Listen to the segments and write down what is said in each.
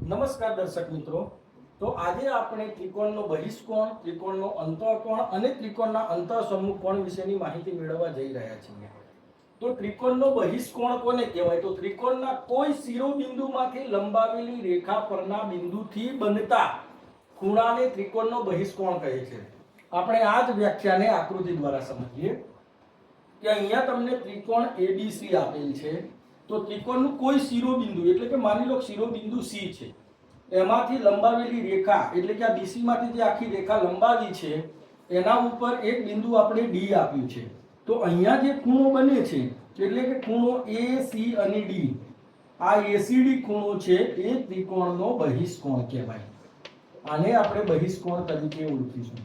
નમસ્કાર દર્શક મિત્રો। તો આજે આપણે ત્રિકોણનો બહિષ્કોણ, ત્રિકોણનો અંતઃકોણ અને ત્રિકોણના અંતઃસમૂહ કોણ વિશેની માહિતી મેળવવા જઈ રહ્યા છીએ। તો ત્રિકોણનો બહિષ્કોણ કોને કહેવાય? તો ત્રિકોણના કોઈ શિરોબિંદુમાંથી લંબાવેલી રેખા પરના બિંદુથી બનતા ખૂણાને ત્રિકોણનો બહિષ્કોણ કહે છે। આપણે આ જ વ્યાખ્યાને આકૃતિ દ્વારા સમજીએ કે અહીંયા તમને ત્રિકોણ ABC આપેલ છે। તો ત્રિકોણનું કોઈ શિરોબિંદુ એટલે કે માની લો શિરોબિંદુ C છે, એમાંથી લંબાવેલી રેખા એટલે કે આ BC માંથી જે આખી રેખા લંબાવી છે એના ઉપર એક બિંદુ આપણે D આપ્યું છે। તો અહીંયા જે ખૂણો બને છે એટલે કે ખૂણો AC અને D, આ ACD ખૂણો છે એ ત્રિકોણનો બહિષ્કોણ કહેવાય। આને આપણે બહિષ્કોણ તરીકે ઓળખીશું।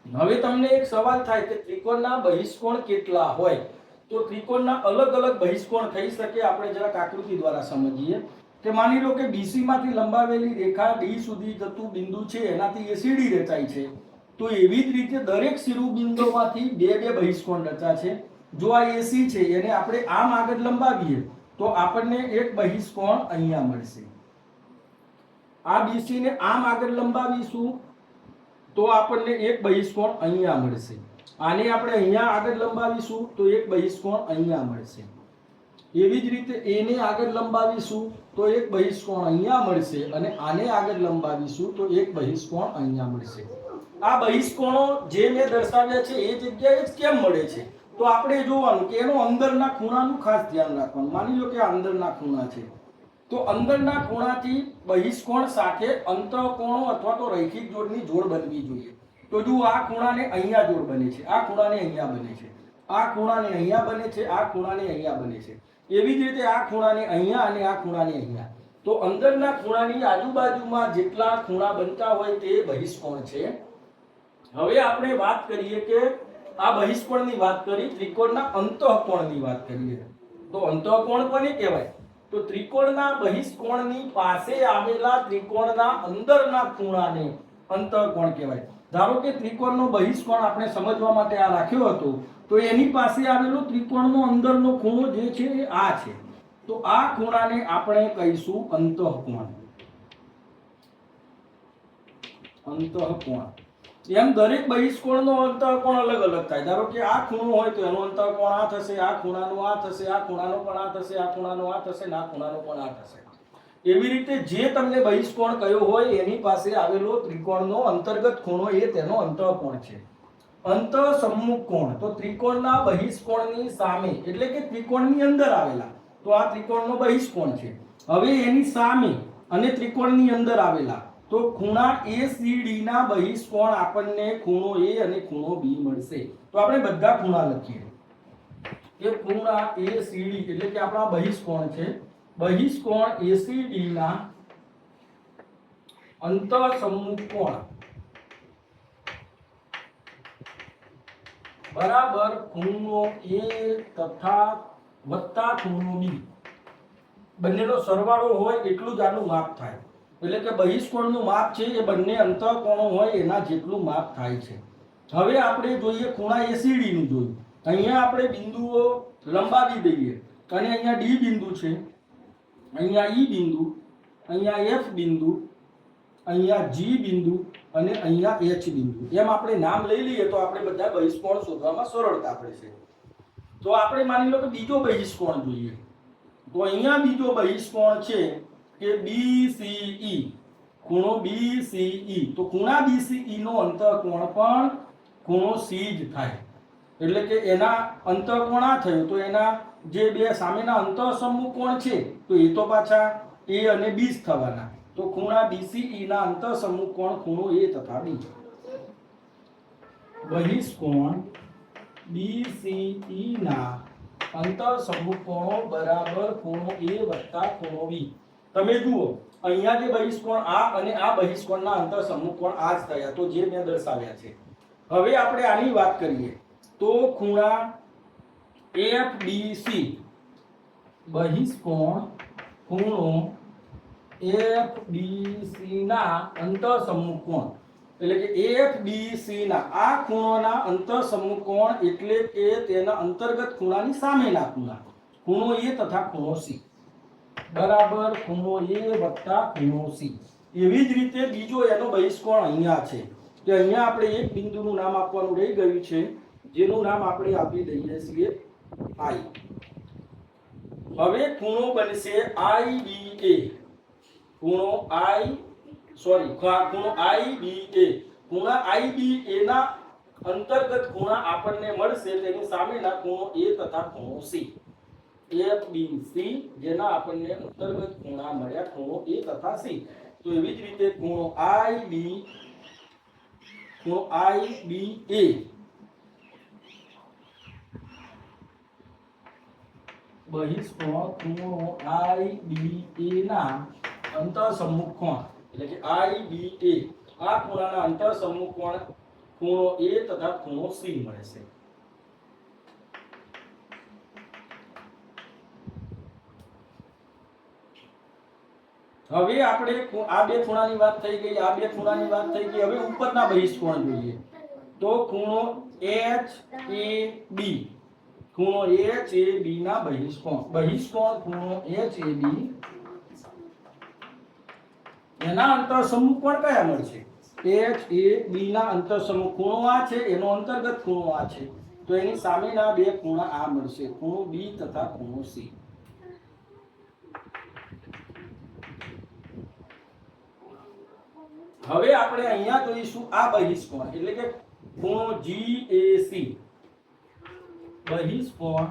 હવે તમને એક સવાલ થાય કે ત્રિકોણના બહિષ્કોણ કેટલા હોય? તો ત્રિકોણના અલગ અલગ બહિષ્કોણ થઈ શકે। આપણે જરાક આકૃતિ દ્વારા સમજીએ કે માની લો કે BC માંથી લંબાવેલી રેખા D સુધી જતું બિંદુ છે એનાથી ACD રચાય છે। તો એવી જ રીતે દરેક શિરોબિંદુમાંથી બે બહિષ્કોણ રચાશે। જો આ AC છે એને આપણે આમ આગળ લંબાવીએ તો આપણને એક બહિષ્કોણ અહીંયા મળશે। આ BC ને આમ આગળ લંબાવીશું તો આપણને એક બહિષ્કોણ અહીંયા મળશે। આને આપણે અહીંયા આગળ લંબાવીશું તો એક બહિષ્કોણ અહીંયા મળશે। એવી જ રીતે A ને આગળ લંબાવીશું તો એક બહિષ્કોણ અહીંયા મળશે અને આને આગળ લંબાવીશું તો એક બહિષ્કોણ અહીંયા મળશે। આ બહિષ્કોણો જે મેં દર્શાવ્યા છે એ જગ્યાએ જ કેમ મળે છે? તો આપણે જોવાનું કે એનો અંદરના ખૂણાનું ખાસ ધ્યાન રાખવાનું। માની લો કે આ અંદરના ખૂણા છે તો અંદરના ખૂણાથી બહિષ્કોણ સાથે અંતઃકોણો અથવા તો રૈખિક જોડની જોડ બનવી જોઈએ। તો જો આ ખૂણાને અહીંયા જોડ બને છે, આ ખૂણાને અહીંયા બને છે, આ ખૂણાને અહીંયા બને છે, આ ખૂણાને અહીંયા બને છે, એવી જ રીતે આ ખૂણાને અહીંયા અને આ ખૂણાને અહીંયા। તો અંદરના ખૂણાની આજુબાજુમાં જેટલા ખૂણા બનતા હોય તે બહિષ્કોણ છે। હવે આપણે વાત કરીએ કે આ બહિષ્કોણની વાત કરી, ત્રિકોણના અંતઃકોણની વાત કરીએ તો અંતઃકોણ કોને કહેવાય? તો ત્રિકોણના બહિષ્કોણની પાસે આવેલા ત્રિકોણના અંદરના ખૂણાને અંતઃકોણ કહેવાય। ધારો કે ત્રિકોણનો બહિષ્કોણ આપણે સમજવા માટે આ રાખ્યો હતો તો એની પાસે આવેલો ત્રિકોણનો અંદરનો ખૂણો જે છે એ આ છે। તો આ ખૂણાને આપણે કહીશું અંતઃકોણ। અંતઃકોણ એમ દરેક બહિષ્કોણનો અંતઃકોણ અલગ અલગ થાય। ધારો કે આ ખૂણો હોય તો એનો અંતઃકોણ આ થશે, આ ખૂણાનો આ થશે, આ ખૂણાનો પણ આ થશે, આ ખૂણાનો આ થશે અને આ ખૂણાનો પણ આ થશે। એવી રીતે જે તમને બહિષ્કોણ કયો હોય એની પાસે આવેલો ત્રિકોણનો અંતર્ગત ખૂણો એ તેનો અંતઃકોણ છે। અંતઃસમમુખ કોણ તો ત્રિકોણના બહિષ્કોણની સામે એટલે કે ત્રિકોણની અંદર આવેલા, તો આ ત્રિકોણનો બહિષ્કોણ છે। હવે એની સામે અને ત્રિકોણની અંદર આવેલા તો ખૂણા ACD ના બહિષ્કોણ આપણને ખૂણો A અને ખૂણો B મળશે। તો આપણે બધા ખૂણા લખીએ કે ખૂણા ACD એટલે કે આપણા બહિષ્કોણ છે, બહિષ્કોણ ACD ના અંતઃસમમુખ કોણ બરાબર ખૂણો A તથા વત્તા ખૂણો B, બંનેનો સરવાળો હોય એટલું જ આનું માપ થાય। એટલે કે બહિષ્કોણનું માપ છે એ બંને અંતઃકોણો હોય એના જેટલું માપ થાય છે। હવે આપણે જોઈએ ખૂણા ACD નું જોયું। અહીંયા આપણે બિંદુઓ લંબાવી દઈએ અને અહીંયા D બિંદુ છે, અહીંયા E બિંદુ, અહીંયા F બિંદુ, અહીંયા G બિંદુ અને અહીંયા H બિંદુ, એમ આપણે નામ લઈ લઈએ તો આપણે બધા બહિષ્કોણ શોધવામાં સરળતા પડશે। તો આપણે માની લો કે બીજો બહિષ્કોણ જોઈએ તો અહીંયા બીજો બહિષ્કોણ છે કે BCE, ખૂણો BCE। તો ખૂણા BCE નો અંતઃકોણ પણ ખૂણો C જ થાય। એટલે કે એના અંતઃકોણ આ થયો તો એના જે બે સામેના અંતઃસમમુખ કોણ છે તો એ તો પાછા A અને B જ થવાના। તો ખૂણા BCE ના અંતઃસમમુખ કોણ ખૂણો A તથા B। બહિષ્કોણ BCE ના અંતઃસમમુખ કોણો બરાબર ખૂણો A વત્તા ખૂણો B। તમે જુઓ અહીંયા જે બહિષ્કોણ આ અને આ બહિષ્કોણના અંતઃસમમુખ કોણ આ જ થયા, તો જે મેં દર્શાવ્યા છે। હવે આપણે આની વાત કરીએ તો ખૂણા FBC, બહિષ્કોણ ખૂણો FBC ના અંતઃસમમુખ કોણ એટલે કે FBC ના આ ખૂણાના અંતઃસમમુખ કોણ એટલે કે તેના અંતર્ગત ખૂણાની સામેના ખૂણા, ખૂણો A તથા ખૂણો C। બરાબર ખૂણો A વત્તા ખૂણો C. એવી જ રીતે બીજો એનો બહિષ્કોણ અહીંયા છે કે અહીંયા આપણે એક બિંદુનું નામ આપવાનું રહી ગયું છે, જેનું નામ આપણે આપી દઈએ છીએ I. હવે ખૂણો બનશે IBA. ખૂણો IBA. ખૂણા IBA ના અંતર્ગત ખૂણા આપણને મળશે, તેની સામેના ખૂણો A તથા ખૂણો C. ABC જેના આપણને અંતર્ગત ખૂણા મળ્યા ખૂણો A તથા C. તો એવી જ રીતે ખૂણો IBA બહિષ્કોણ ખૂણો IBA ના અંતઃસમુખ કોણ એટલે કે IBA આ ખૂણાના અંતઃસમુખ કોણ ખૂણો A તથા ખૂણો C મળે છે. હવે આપણે આ બે ખૂણાની વાત થઈ ગઈ, આ બે ખૂણાની વાત થઈ ગઈ. હવે ઉપરના બહિષ્કોણ જોઈએ તો ખૂણો HAB. ખૂણો HAB ના બહિષ્કોણ ખૂણો HAB એના અંતઃસમુખ કોણ કયા મળશે? HAB ના અંતઃસમુખ ખૂણો આ છે, એનો અંતર્ગત ખૂણો આ છે, તો એની સામેના બે ખૂણા આ મળશે, ખૂણો B તથા ખૂણો C. હવે આપણે અહીંયા જોઈશું આ બહિષ્કોણ એટલે કે ખૂણો GAC. બહિષ્કોણ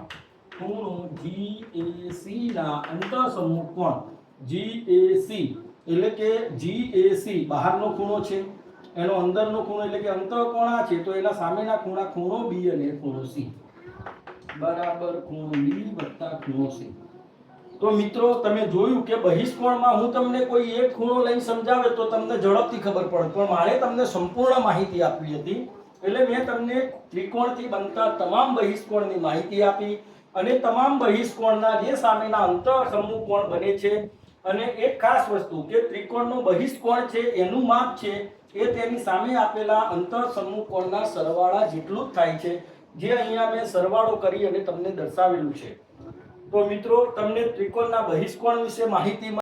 ખૂણો GAC ના અંતઃસમુખ કોણ GAC એટલે કે GAC બહારનો ખૂણો છે, એનો અંદરનો ખૂણો એટલે કે અંતઃકોણ આ છે, તો એના સામેના ખૂણા ખૂણો B અને ખૂણો C. બરાબર ખૂણો B વત્તા ખૂણો C. તો મિત્રો તમે જોયું કે બહિષ્કોણમાં હું તમને કોઈ એક ખૂણો લઈને સમજાવે તો તમને ઝડપથી ખબર પડે, પણ મારે તમને સંપૂર્ણ માહિતી આપવી હતી એટલે મેં તમને ત્રિકોણથી બનતા તમામ બહિષ્કોણની માહિતી આપી અને તમામ બહિષ્કોણના જે સામેના અંતઃસમુખ કોણ બને છે. અને એક ખાસ વસ્તુ કે ત્રિકોણનો બહિષ્કોણ છે એનું માપ છે એ તેની સામે આપેલા અંતઃસમુખ કોણના સરવાળા જેટલું જ થાય છે, જે અહીંયા મેં સરવાળો કરી અને તમને દર્શાવેલું છે. તો મિત્રો તમને ત્રિકોણના બહિષ્કોણ વિશે માહિતી